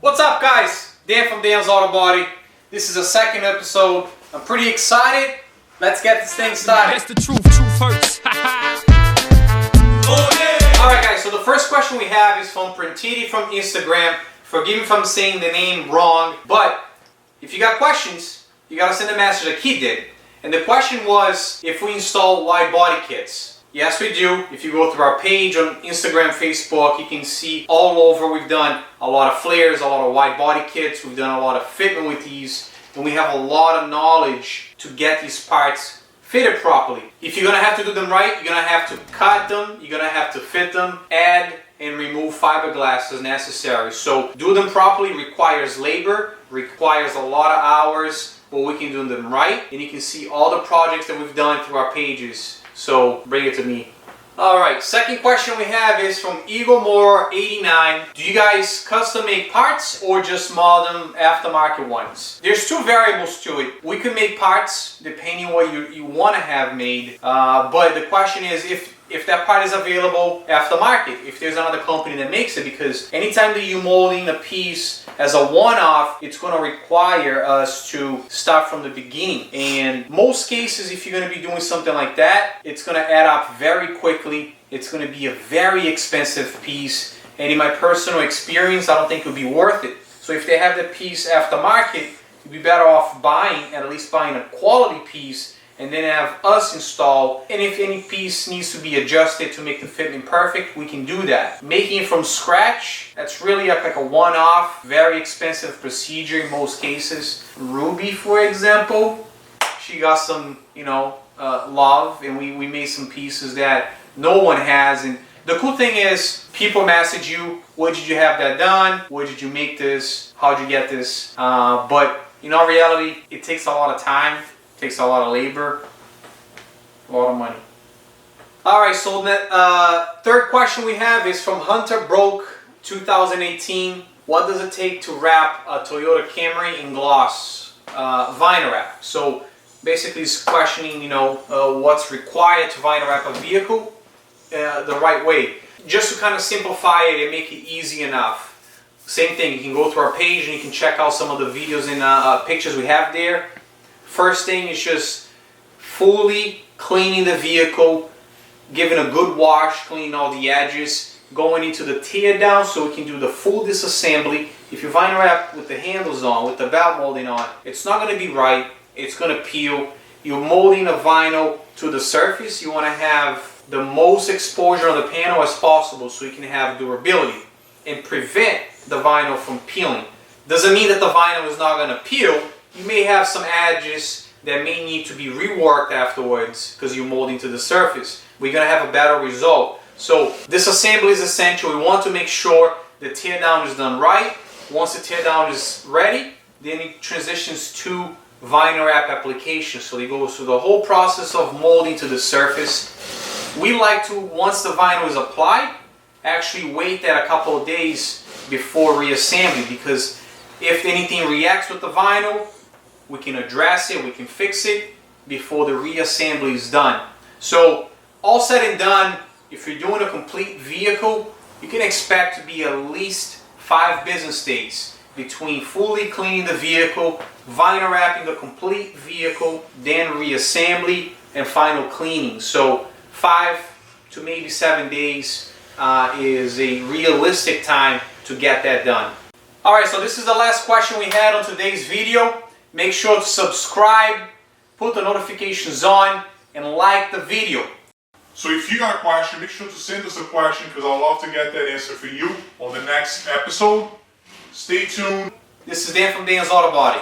What's up, guys? Dan from Dan's Auto Body. This is the second episode. I'm pretty excited. Let's get this thing started. That's the truth hurts. Oh yeah! Alright guys, so the first question we have is from Printiti from Instagram. Forgive me if I'm saying the name wrong, but if you got questions, you gotta send a message like he did. And the question was if we install wide body kits. Yes, we do. If you go through our page on Instagram, Facebook, you can see all over we've done a lot of flares, a lot of wide body kits. We've done a lot of fitment with these, and we have a lot of knowledge to get these parts fitted properly. If you're gonna have to do them right, you're gonna have to cut them, you're gonna have to fit them, add and remove fiberglass as necessary. So do them properly requires labor, requires a lot of hours, but we can do them right, and you can see all the projects that we've done through our pages. So bring it to me. Alright, second question we have is from EagleMore89. Do you guys custom make parts or just model them aftermarket ones? There's two variables to it. We can make parts depending on what you want to have made, but the question is if that part is available aftermarket, if there's another company that makes it, because anytime that you're molding a piece as a one-off, it's going to require us to start from the beginning. And most cases, if you're going to be doing something like that, it's going to add up very quickly. It's going to be a very expensive piece, and in my personal experience, I don't think it would be worth it. So if they have the piece aftermarket, you'd be better off at least buying a quality piece, and then have us install. And if any piece needs to be adjusted to make the fitment perfect, we can do that. Making it from scratch, that's really like a one-off, very expensive procedure in most cases. Ruby, for example, she got some, love, and we made some pieces that no one has. And the cool thing is, people message you, where did you have that done? Where did you make this? How'd you get this? But in all reality, it takes a lot of time. Takes a lot of labor, a lot of money. Alright, so the third question we have is from Hunter Broke 2018. What does it take to wrap a Toyota Camry in gloss vinyl wrap? So basically it's questioning, what's required to vinyl wrap a vehicle the right way. Just to kind of simplify it and make it easy enough. Same thing, you can go through our page and you can check out some of the videos and pictures we have there. First thing is just fully cleaning the vehicle, giving a good wash, cleaning all the edges, going into the tear down so we can do the full disassembly. If you vinyl wrap with the handles on, with the valve molding on, it's not going to be right, it's going to peel. You're molding the vinyl to the surface, you want to have the most exposure on the panel as possible so you can have durability and prevent the vinyl from peeling. Doesn't mean that the vinyl is not going to peel. You may have some edges that may need to be reworked afterwards because you're molding to the surface. We're going to have a better result. So disassembly is essential. We want to make sure the tear down is done right. Once the tear down is ready, then it transitions to vinyl wrap application. So it goes through the whole process of molding to the surface. We like to, once the vinyl is applied, actually wait that a couple of days before reassembly, because if anything reacts with the vinyl, we can address it, we can fix it before the reassembly is done. So all said and done, if you're doing a complete vehicle, you can expect to be at least 5 business days between fully cleaning the vehicle, vinyl wrapping the complete vehicle, then reassembly and final cleaning. So 5 to maybe 7 days is a realistic time to get that done. Alright, so this is the last question we had on today's video. Make sure to subscribe, put the notifications on, and like the video. So if you got a question, make sure to send us a question because I'd love to get that answer for you on the next episode. Stay tuned. This is Dan from Dan's Auto Body.